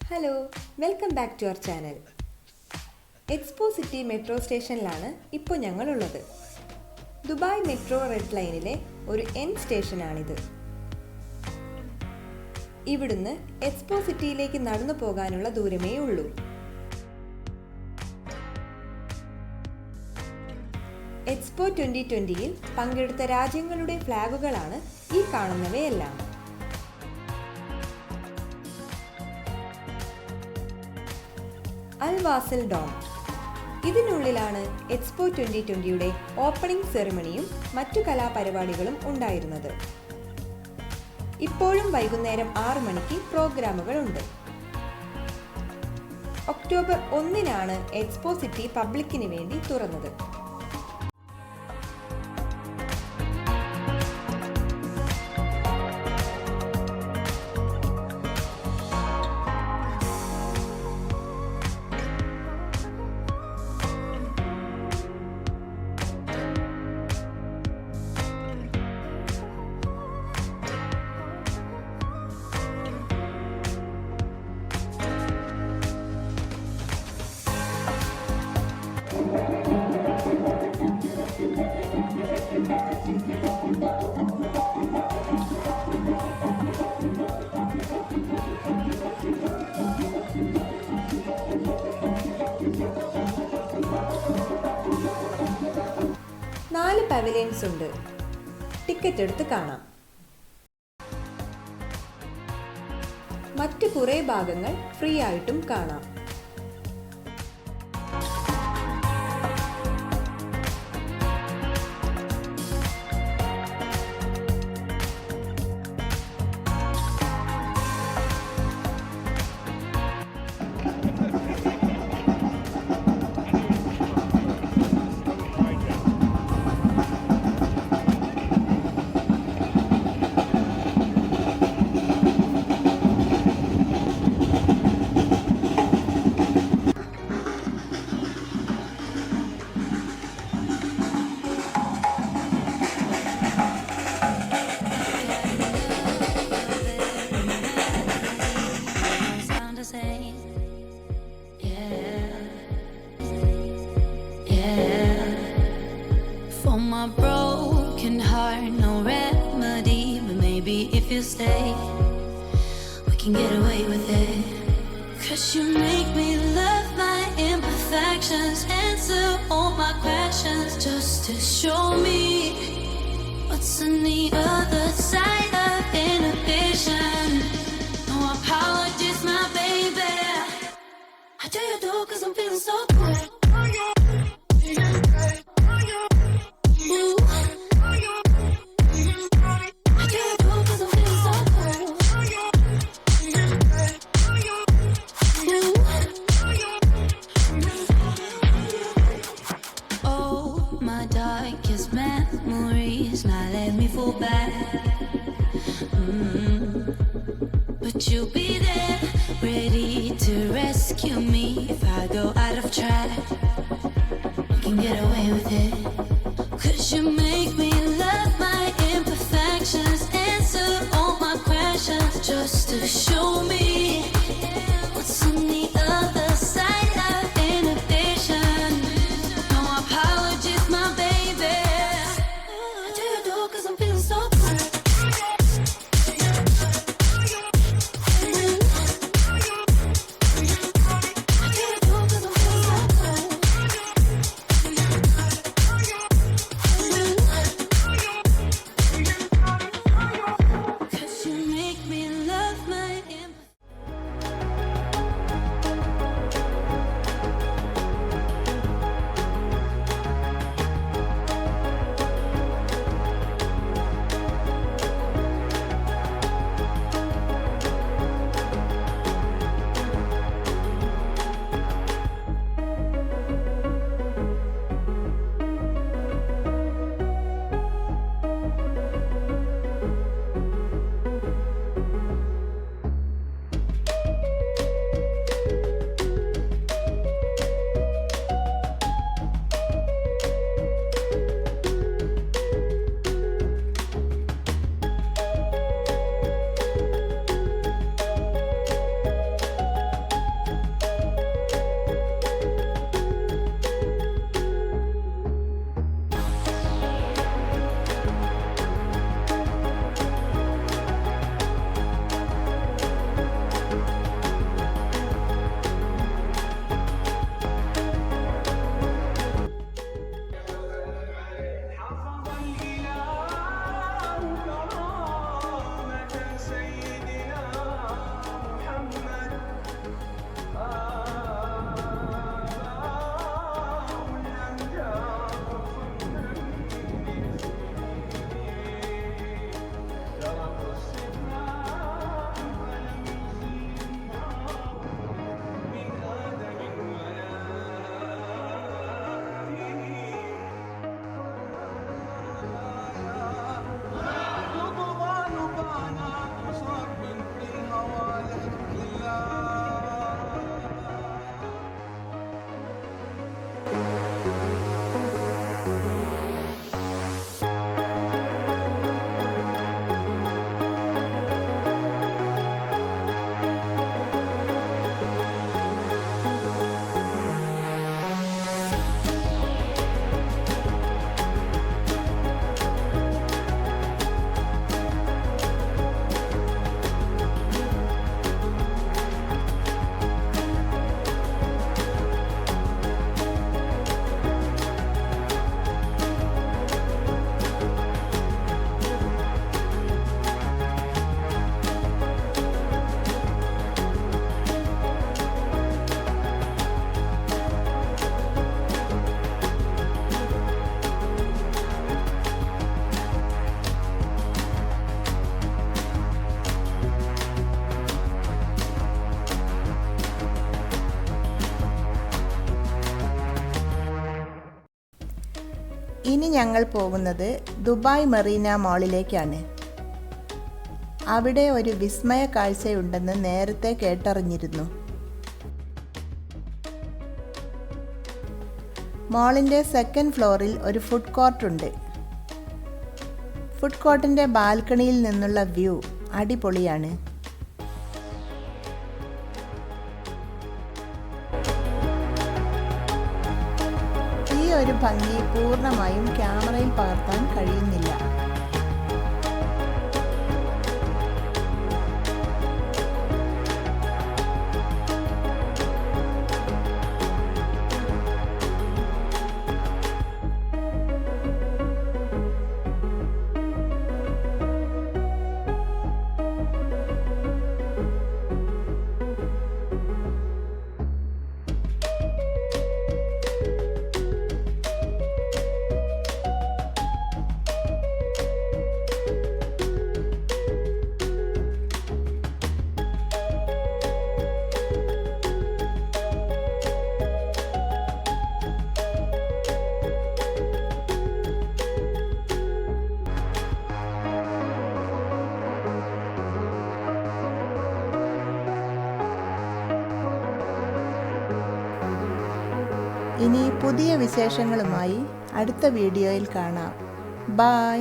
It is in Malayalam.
Hello, welcome back to our channel. Expo city metro സ്റ്റേഷനിലാണ് ഇപ്പോൾ ഞങ്ങളുള്ളത്. ദുബായ് മെട്രോ റെഡ് ലൈനിലെ ഒരു എൻഡ് സ്റ്റേഷനാണിത്. ഇവിടുന്ന് എക്സ്പോ സിറ്റിയിലേക്ക് നടന്നു പോകാനുള്ള ദൂരമേ ഉള്ളൂ. എക്സ്പോ 2020ൽ പങ്കെടുത്ത രാജ്യങ്ങളുടെ ഫ്ലാഗുകളാണ് ഈ കാണുന്നവയെല്ലാം. അൽ വാസൽ ഡോം, ഇതിനുള്ളിലാണ് എക്സ്പോ 2020യുടെ ഓപ്പണിംഗ് സെറിമണിയും മറ്റു കലാപരിപാടികളും ഉണ്ടായിരുന്നത്. ഇപ്പോഴും വൈകുന്നേരം 6 മണിക്ക് പ്രോഗ്രാമുകളുണ്ട്. ഒക്ടോബർ 1-നാണ് എക്സ്പോ സിറ്റി പബ്ലിക്കിന് വേണ്ടി തുറന്നത്. പവലിയൻസ് ഉണ്ട്. ടിക്കറ്റ് എടുത്ത് കാണാം. മറ്റു കുറേ ഭാഗങ്ങൾ ഫ്രീ ആയിട്ടും കാണാം. If you stay, we can get away with it. 'Cause you make me love my imperfections, answer all my questions, just to show me what's on the other side of inhibition. No apologies, my baby. I do you do 'cause I'm feeling so good. But you'll be there, ready to rescue me if I go out of track. You can get away with it. 'Cause you make me love my imperfections, answer all my questions, just to show me what's on the other side of inhibition. No apologies, my baby. I do you do 'cause I'm feeling so good. ഇനി ഞങ്ങൾ പോകുന്നത് ദുബായ് മറീന മാളിലേക്കാണ്. അവിടെ ഒരു വിസ്മയ കാഴ്ചയുണ്ടെന്ന് നേരത്തെ കേട്ടറിഞ്ഞിരുന്നു. മാളിൻ്റെ സെക്കൻഡ് ഫ്ലോറിൽ ഒരു ഫുഡ് കോർട്ടുണ്ട്. ഫുഡ് കോർട്ടിൻ്റെ ബാൽക്കണിയിൽ നിന്നുള്ള വ്യൂ അടിപൊളിയാണ്. ഈ ഒരു ഭംഗി പൂർണ്ണമായും ക്യാമറയിൽ പകർത്താൻ കഴിയുന്നില്ല. ഇനി പുതിയ വിശേഷങ്ങളുമായി അടുത്ത വീഡിയോയിൽ കാണാം. ബൈ.